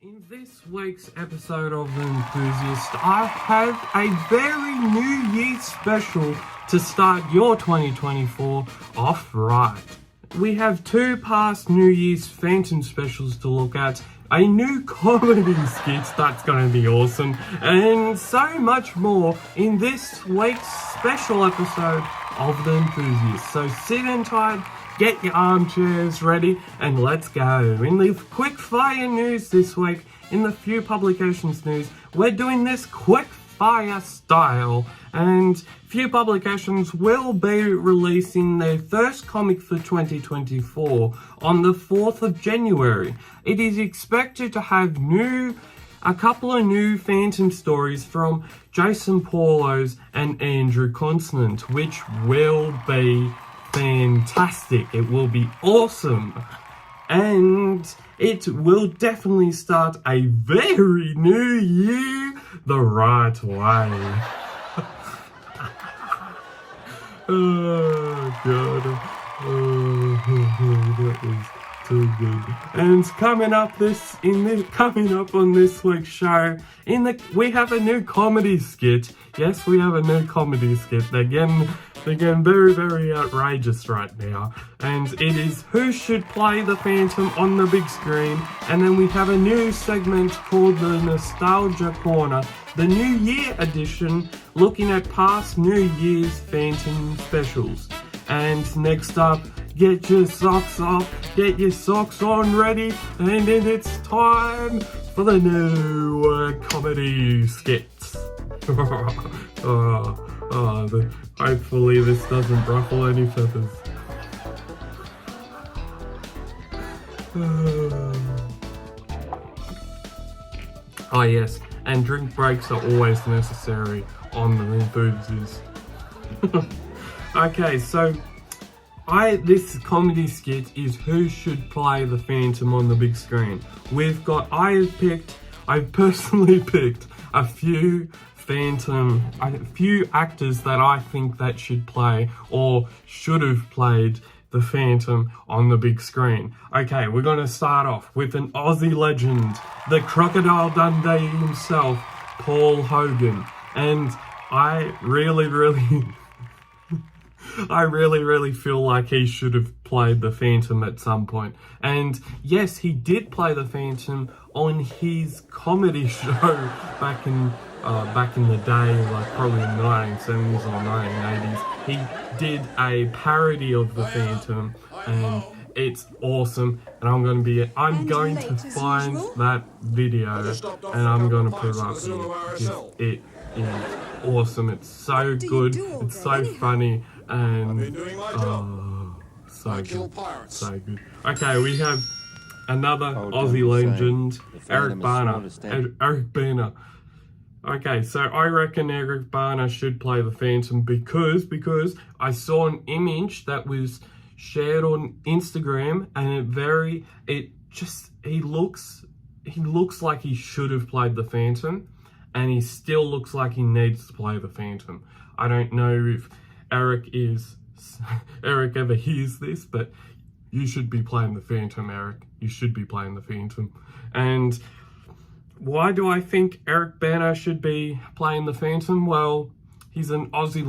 In this week's episode of The Enthusiast, I have a very New Year's special to start your 2024 off right. We have two past New Year's Phantom specials to look at, a new comedy skit that's going to be awesome, and so much more in this week's special episode of The Enthusiast. So sit in tight, get your armchairs ready, and let's go. In the quick fire news this week, in the few publications news, we're doing this quick fire style, and few publications will be releasing their first comic for 2024 on the 4th of January. It is expected to have a couple of new Phantom stories from Jason Paulos and Andrew Constant, which will be fantastic. It will be awesome. And it will definitely start a very new year the right way. Oh god. That was too good. And coming up on this week's show, we have a new comedy skit. Yes, we have a new comedy skit. They're getting very, very outrageous right now. And it is Who Should Play the Phantom on the Big Screen. And then we have a new segment called the Nostalgia Corner, the New Year edition, looking at past New Year's Phantom specials. And next up, get your socks off, get your socks on ready, and then it's time for the new comedy skits. Hopefully this doesn't ruffle any feathers. Oh yes, and drink breaks are always necessary on The Enthusiast. Okay, so this comedy skit is Who Should Play the Phantom on the Big Screen. I've personally picked a few actors that I think that should play or should have played the Phantom on the big screen. Okay, we're going to start off with an Aussie legend, the Crocodile Dundee himself, Paul Hogan. And I really feel like he should have played the Phantom at some point. And yes, he did play the Phantom on his comedy show back in the day, like probably in the 1970s or 1980s. He did a parody of the Phantom, and it's awesome. And I'm going to find that video, and I'm going to put it up here because it is awesome. It's so good. It's so funny. And so good. Okay, we have another Aussie legend, Eric Bana. Okay, so I reckon Eric Bana should play the Phantom because I saw an image that was shared on Instagram, and he looks like he should have played the Phantom, and he still looks like he needs to play the Phantom. I don't know if Eric ever hears this, but you should be playing the Phantom, Eric. You should be playing the Phantom. And why do I think Eric Bana should be playing the Phantom? Well, he's an Aussie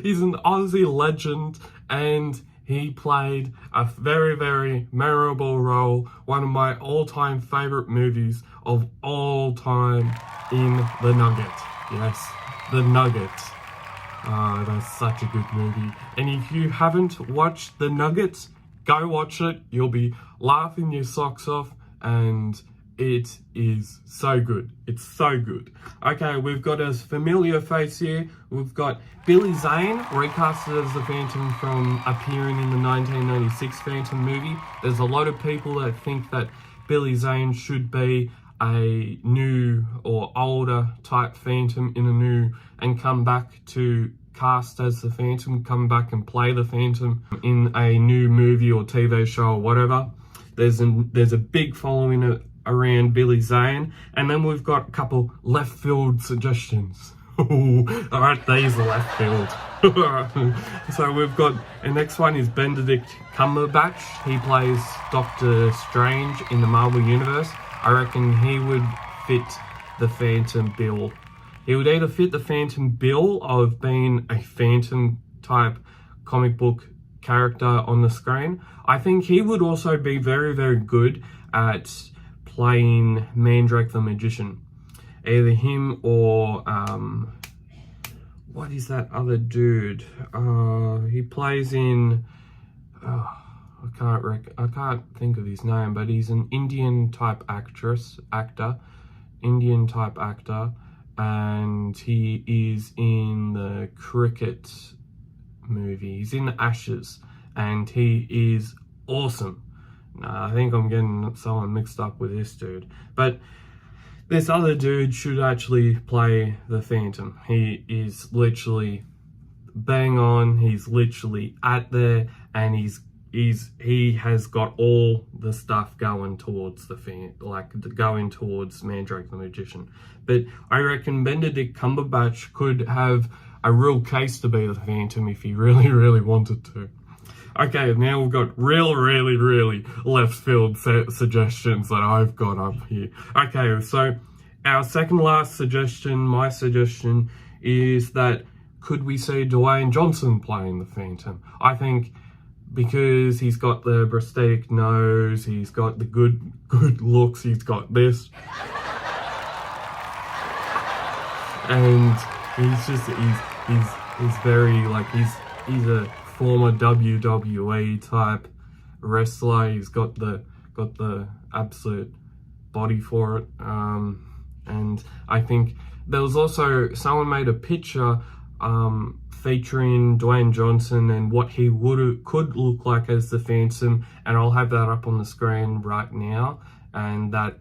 he's an Aussie legend, and he played a very, very memorable role, one of my all-time favourite movies of all time, in The Nugget. Yes, The Nugget. That's such a good movie. And if you haven't watched The Nugget, go watch it. You'll be laughing your socks off, and it is so good. It's so good. Okay, we've got a familiar face here. We've got Billy Zane, recasted as the Phantom from appearing in the 1996 Phantom movie. There's a lot of people that think that Billy Zane should be a new or older type Phantom and come back to cast as the Phantom, come back and play the Phantom in a new movie or TV show or whatever. There's a big following around Billy Zane, and then we've got a couple left field suggestions. Alright, these are left field. So we've got, the next one is Benedict Cumberbatch. He plays Doctor Strange in the Marvel Universe. I reckon he would fit the Phantom bill. He would either fit the Phantom bill of being a Phantom type comic book character on the screen. I think he would also be very, very good at playing Mandrake the Magician. Either him or what is that other dude? He plays in I can't think of his name, but he's an Indian type actor, and he is in the cricket movie. He's in Ashes, and he is awesome. I think I'm getting someone mixed up with this dude, but this other dude should actually play the Phantom. He is literally bang on. He's literally at there, and he has got all the stuff going towards going towards Mandrake the Magician. But I reckon Benedict Cumberbatch could have a real case to be the Phantom if he really, really wanted to. Okay, now we've got really left field suggestions that I've got up here. Okay, so our second last suggestion, my suggestion, is that could we see Dwayne Johnson playing the Phantom? I think because he's got the prosthetic nose, he's got the good looks, he's got this. And he's very he's a former WWE type wrestler. He's got the absolute body for it. And I think there was also someone made a picture featuring Dwayne Johnson and what he could look like as the Phantom, and I'll have that up on the screen right now. And that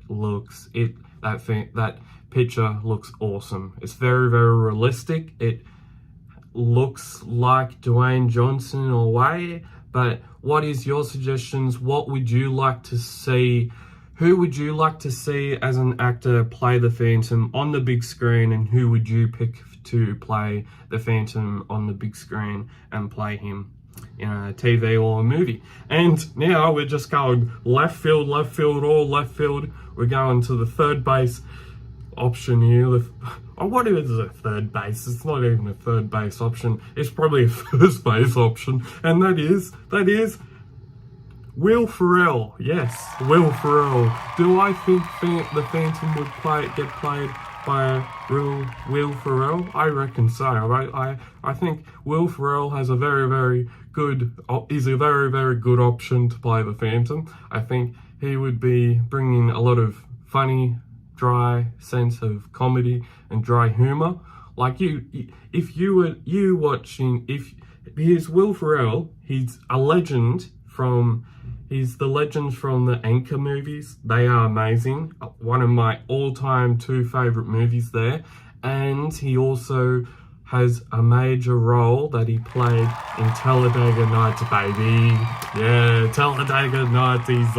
picture looks awesome. It's very, very realistic. It looks like Dwayne Johnson in a way, but what is your suggestions? What would you like to see? Who would you like to see as an actor play the Phantom on the big screen, and who would you pick to play the Phantom on the big screen and play him in a TV or a movie? And now we're just going left field, all left field. We're going to the third base option here. What is a third base? It's not even a third base option. It's probably a first base option, and that is Will Ferrell. Yes, Will Ferrell. Do I think the Phantom would get played by Will Ferrell? I reckon so. I think Will Ferrell has a very good option to play the Phantom. I think he would be bringing a lot of funny, dry sense of comedy and dry humor. Here's Will Ferrell. He's a legend He's the legend from the Anchor movies. They are amazing. One of my all-time 2 favorite movies there. And he also has a major role that he played in Talladega Nights, baby. Yeah, Talladega Nights is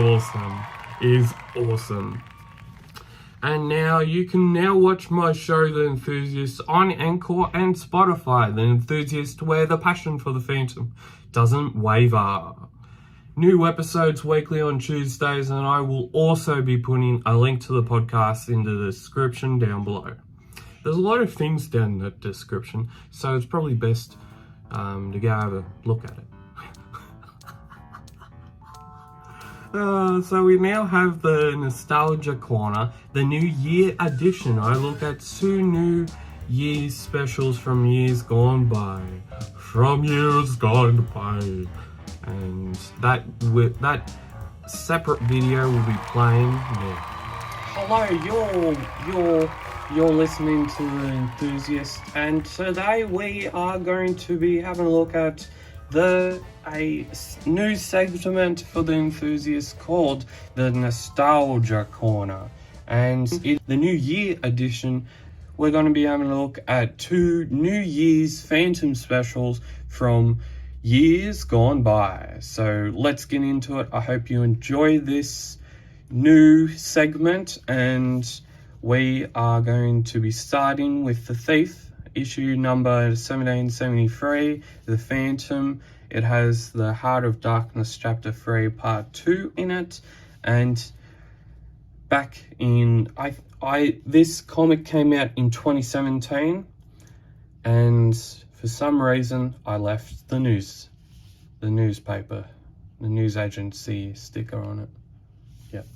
awesome. And now you can watch my show, The Enthusiast, on Anchor and Spotify. The Enthusiast, where the passion for the Phantom doesn't waver. New episodes weekly on Tuesdays, and I will also be putting a link to the podcast in the description down below. There's a lot of things down in that description, so it's probably best to go have a look at it. So we now have the Nostalgia Corner, the New Year edition. I look at 2 New Year's specials from years gone by. And that separate video will be playing now. Hello, you're listening to The Enthusiast, and today we are going to be having a look at a new segment for The Enthusiast called the Nostalgia Corner. And in the New Year edition, we're going to be having a look at 2 New Year's Phantom specials from years gone by. So let's get into it. I hope you enjoy this new segment, and we are going to be starting with The Thief. issue number 1773, The Phantom. It has the Heart of Darkness Chapter 3 Part 2 in it. And back in this comic came out in 2017, and for some reason I left the newspaper, the news agency sticker on it. Yep.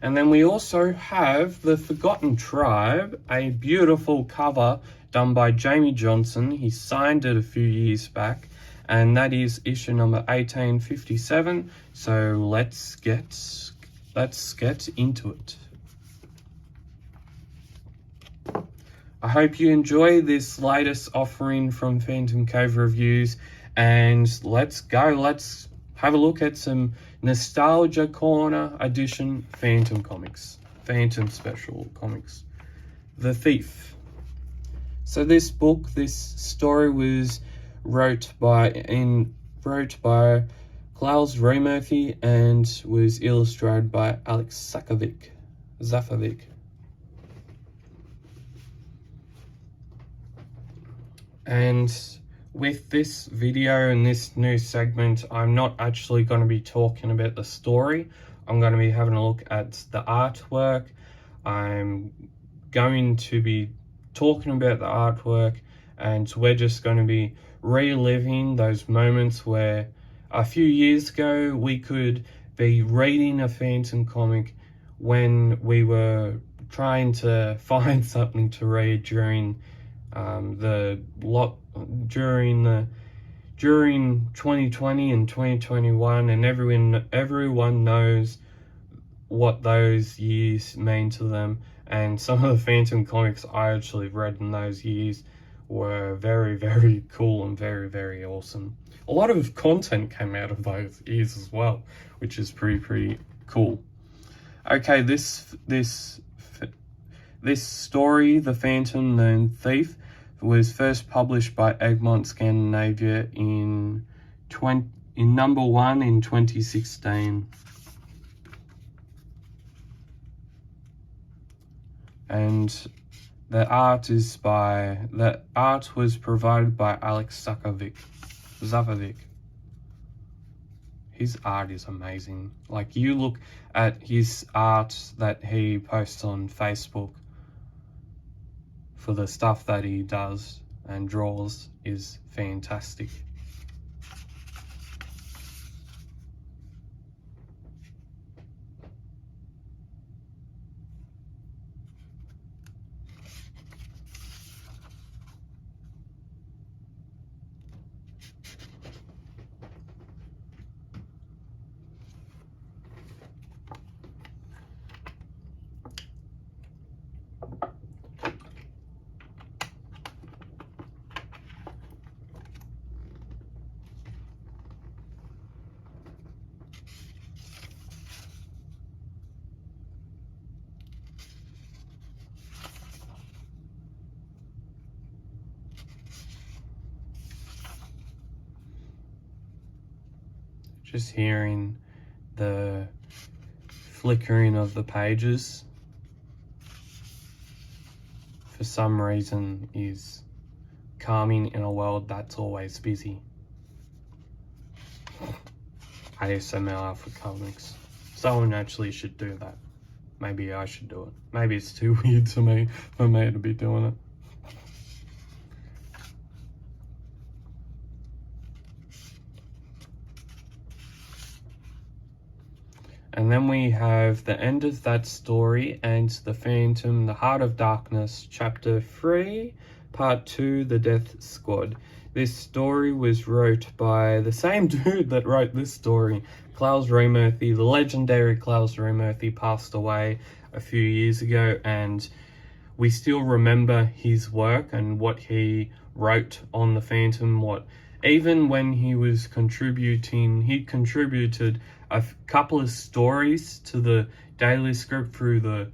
And then we also have The Forgotten Tribe, a beautiful cover done by Jamie Johnson. He signed it a few years back, and that is issue number 1857. So let's get into it. I hope you enjoy this latest offering from Phantom Cave Reviews, and let's have a look at some Nostalgia Corner edition Phantom comics, Phantom special comics. The Thief. So this story was wrote by Klaus Raymerthy and was illustrated by Alex Zafovic. And with this video and this new segment, I'm not actually going to be talking about the story. I'm going to be having a look at the artwork. I'm going to be talking about the artwork, and we're just going to be reliving those moments where a few years ago we could be reading a Phantom comic when we were trying to find something to read during 2020 and 2021, and everyone knows what those years mean to them. And some of the Phantom comics I actually read in those years were very, very cool and very, very awesome. A lot of content came out of those years as well, which is pretty cool. Okay, this story, The Phantom the Thief, was first published by Egmont Scandinavia in number 1 in 2016. And the art was provided by Alex Zafovic. His art is amazing. Like, you look at his art that he posts on Facebook for the stuff that he does and draws is fantastic. Just hearing the flickering of the pages for some reason is calming in a world that's always busy. ASMR for comics. Someone actually should do that. Maybe I should do it. Maybe it's too weird for me to be doing it. And then we have the end of that story and The Phantom, The Heart of Darkness, Chapter 3, Part 2, The Death Squad. This story was wrote by the same dude that wrote this story, Klaus Raymerthy. The legendary Klaus Raymerthy passed away a few years ago, and we still remember his work and what he wrote on The Phantom. Even when he was contributed a couple of stories to the daily script through the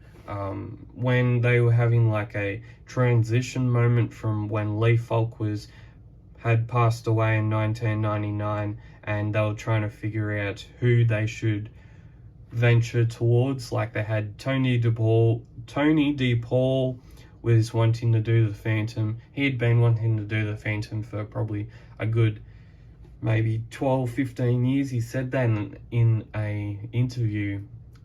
when they were having like a transition moment from when Lee Falk had passed away in 1999, and they were trying to figure out who they should venture towards. Like, they had Tony DePaul was wanting to do the Phantom. He had been wanting to do the Phantom for probably a good maybe 12, 15 years. He said that in a interview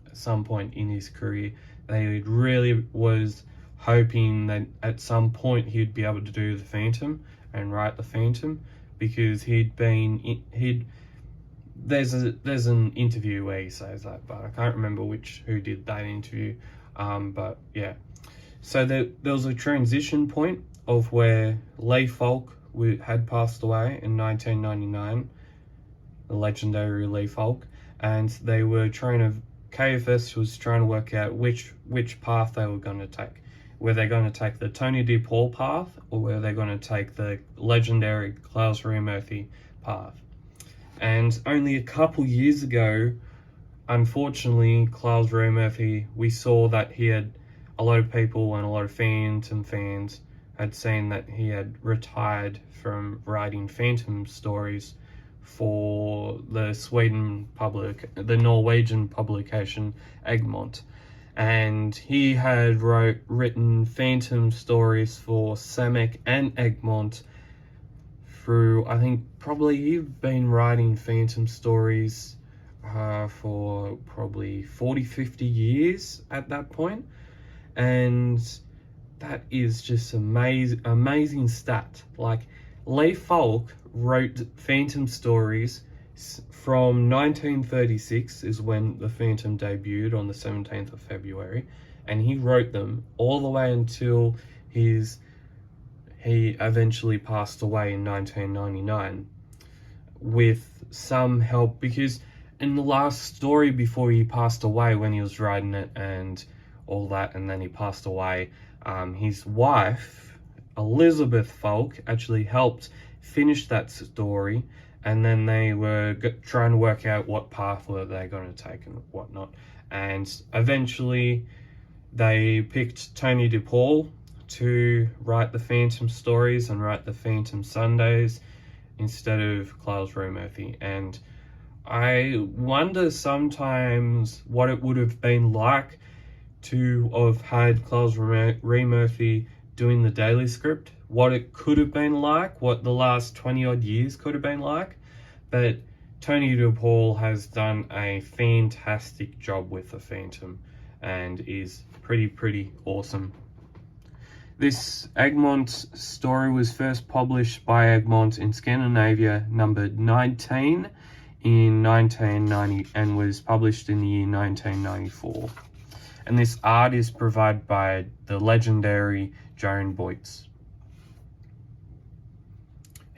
at some point in his career. They really was hoping that at some point he'd be able to do the Phantom and write the Phantom, because there's an interview where he says that, but I can't remember who did that interview. But yeah, so there was a transition point of where Lee Falk had passed away in 1999, the legendary Lee Falk, and they were KFS was trying to work out which path they were going to take. Were they going to take the Tony DePaul path, or were they going to take the legendary Klaus Murphy path? And only a couple years ago, unfortunately, Klaus Murphy, we saw that he had a lot of people and a lot of Phantom fans had seen that he had retired from writing Phantom stories for the Norwegian publication Egmont. And he had written Phantom stories for Samek and Egmont through, I think probably he'd been writing Phantom stories for probably 40, 50 years at that point. And that is just amazing stat. Like, Lee Falk wrote Phantom stories from 1936 is when the Phantom debuted on the 17th of February, and he wrote them all the way until he eventually passed away in 1999 with some help, because in the last story before he passed away, when he was writing it and all that, and then he passed away, his wife Elizabeth Falk actually helped finish that story, and then they were trying to work out what path were they going to take and whatnot, and eventually they picked Tony DePaul to write the Phantom stories and write the Phantom Sundays instead of Klaus Murphy. And I wonder sometimes what it would have been like to have had Klaus Murphy doing the daily script, what it could have been like, what the last 20 odd years could have been like. But Tony DePaul has done a fantastic job with the Phantom and is pretty awesome. This Egmont story was first published by Egmont in Scandinavia, numbered 19 in 1990, and was published in the year 1994. And this art is provided by the legendary Joan Boyce.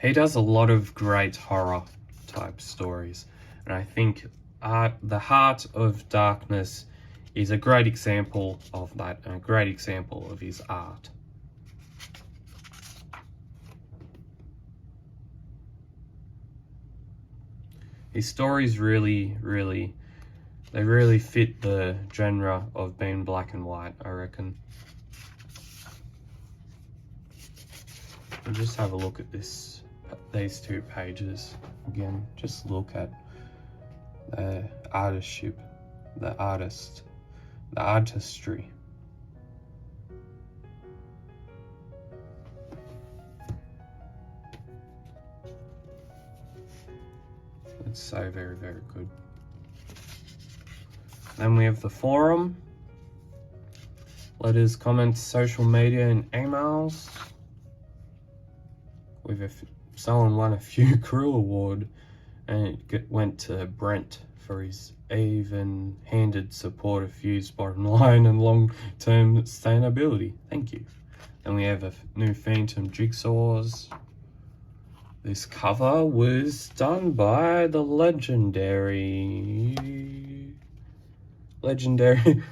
He does a lot of great horror type stories, and I think The Heart of Darkness is a great example of that, and a great example of his art. His stories really fit the genre of being black and white, I reckon. And just have a look at these two pages again. Just look at the artistry. It's so very good. Then we have the forum, letters, comments, social media, and emails. Someone won a Few Crew Award, and it went to Brent for his even-handed support of Few's bottom line and long-term sustainability. Thank you. Then we have a new Phantom jigsaws. This cover was done by the legendary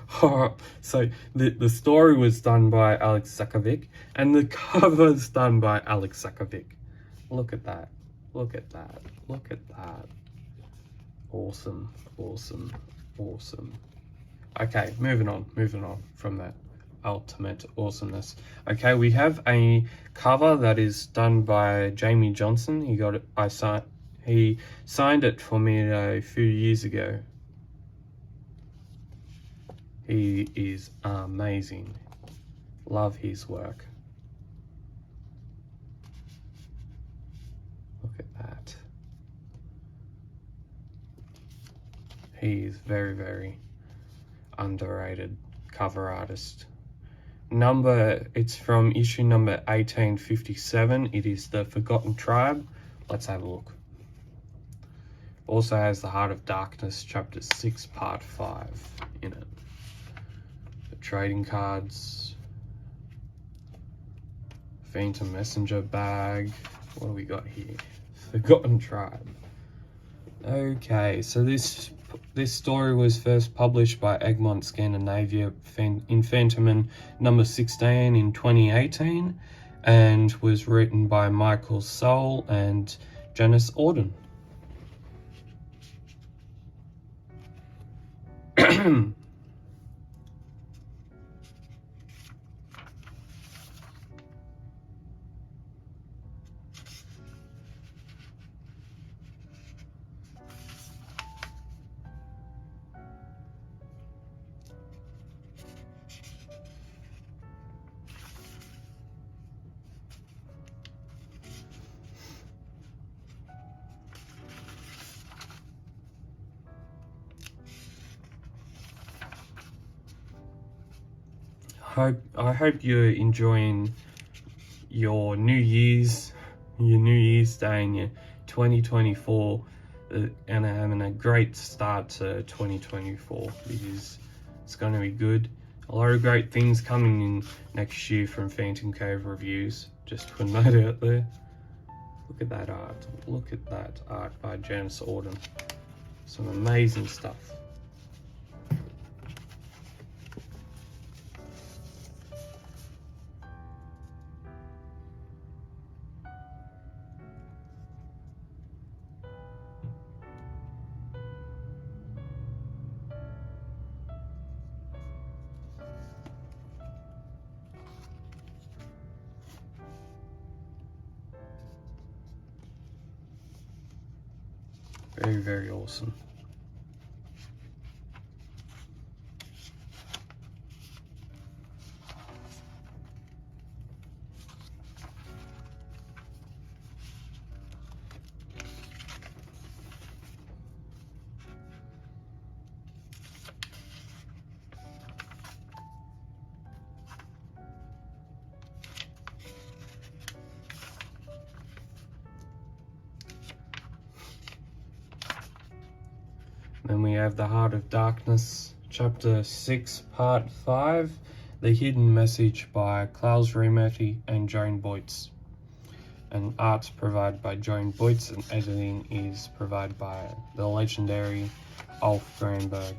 horror. So the story was done by Alex Sakovic, and the cover's done by Alex Sakovic. Look at that. Look at that. Look at that. Awesome. Okay, moving on from that ultimate awesomeness. Okay, we have a cover that is done by Jamie Johnson. He signed it for me a few years ago. He is amazing. Love his work. Look at that. He is very, very underrated cover artist. It's from issue number 1857. It is The Forgotten Tribe. Let's have a look. Also has The Heart of Darkness, chapter 6, part 5 in it. The trading cards. Phantom Messenger bag. What do we got here? Forgotten Tribe. Okay, so this story was first published by Egmont Scandinavia in Phantom number 16 in 2018 and was written by Michael Soul and Janice Auden. I hope you're enjoying your New Year's Day and your 2024 and having a great start to 2024 because it's going to be good. A lot of great things coming in next year from Phantom Cave Reviews. Just put a note out there. Look at that art. Look at that art by Janice Auden. Some amazing stuff. Very, very awesome. Then we have The Heart of Darkness, chapter 6, part 5, The Hidden Message by Klaus Remetti and Joan Boytz. And art's provided by Joan Boytz and editing is provided by the legendary Ulf Granberg.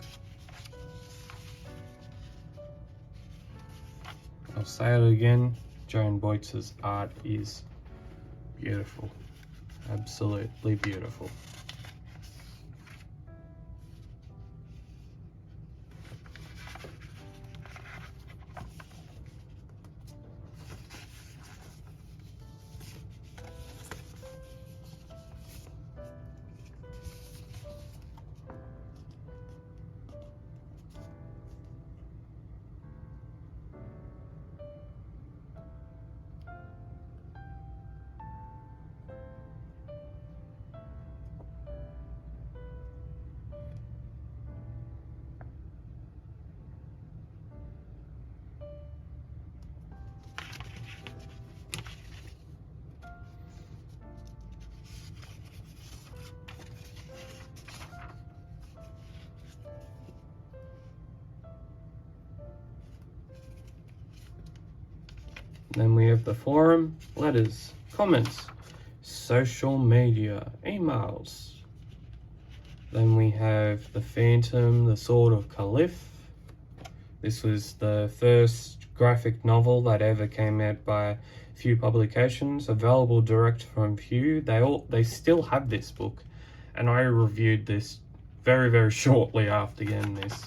I'll say it again, Joan Boytz's art is beautiful. Absolutely beautiful. Then we have the forum, letters, comments, social media, emails. Then we have the Phantom, the Sword of Caliph. This was the first graphic novel that ever came out by Few Publications, available direct from Few. They still have this book, and I reviewed this very, very shortly after getting this.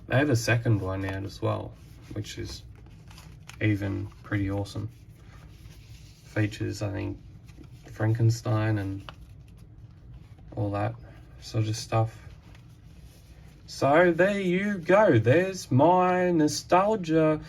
They have a second one out as well, which is even pretty awesome. Features, I think, Frankenstein and all that sort of stuff. So there you go. There's my nostalgia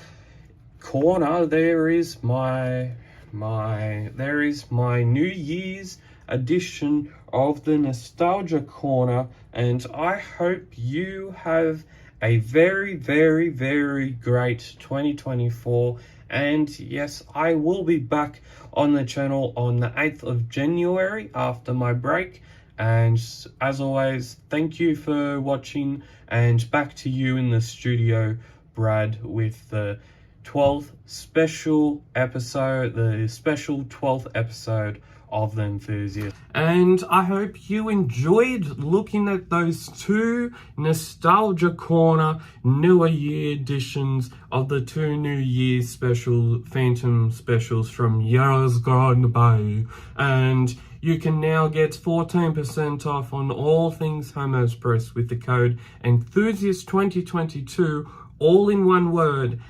corner. There is my New Year's edition of the nostalgia corner, and I hope you have a very, very, very great 2024. And yes, I will be back on the channel on the 8th of January after my break. And as always, thank you for watching, and back to you in the studio, Brad, with the 12th special episode, the special 12th episode of the Enthusiast. And I hope you enjoyed looking at those two Nostalgia Corner Newer Year editions of the two New Year's special Phantom specials from years gone by. And you can now get 14% off on all things Homo's Press with the code Enthusiast2022, all in one word.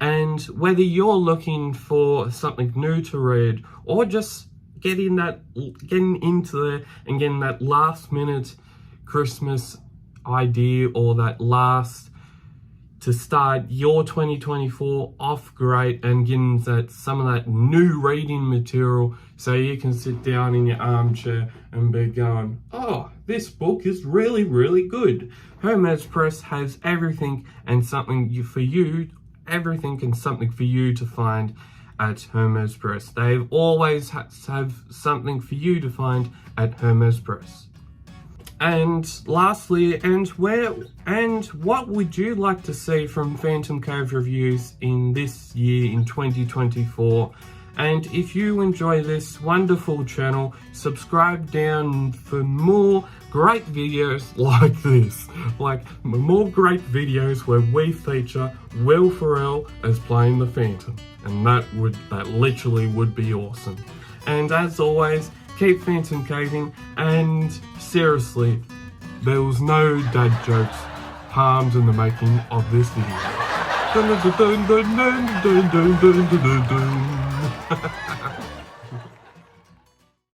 And whether you're looking for something new to read or just getting into there and getting that last minute Christmas idea, or that last to start your 2024 off great, and getting some of that new reading material so you can sit down in your armchair and be going, oh, this book is really, really good. Hermes Press has everything and something for you to find at Hermes Press. They've always have something for you to find at Hermes Press. And lastly, what would you like to see from Phantom Cove Reviews in this year, in 2024? And if you enjoy this wonderful channel, subscribe down for more great videos like this. Like more great videos where we feature Will Ferrell as playing the Phantom. And that literally would be awesome. And as always, keep Phantom caving, and seriously, there was no dad jokes harmed in the making of this video.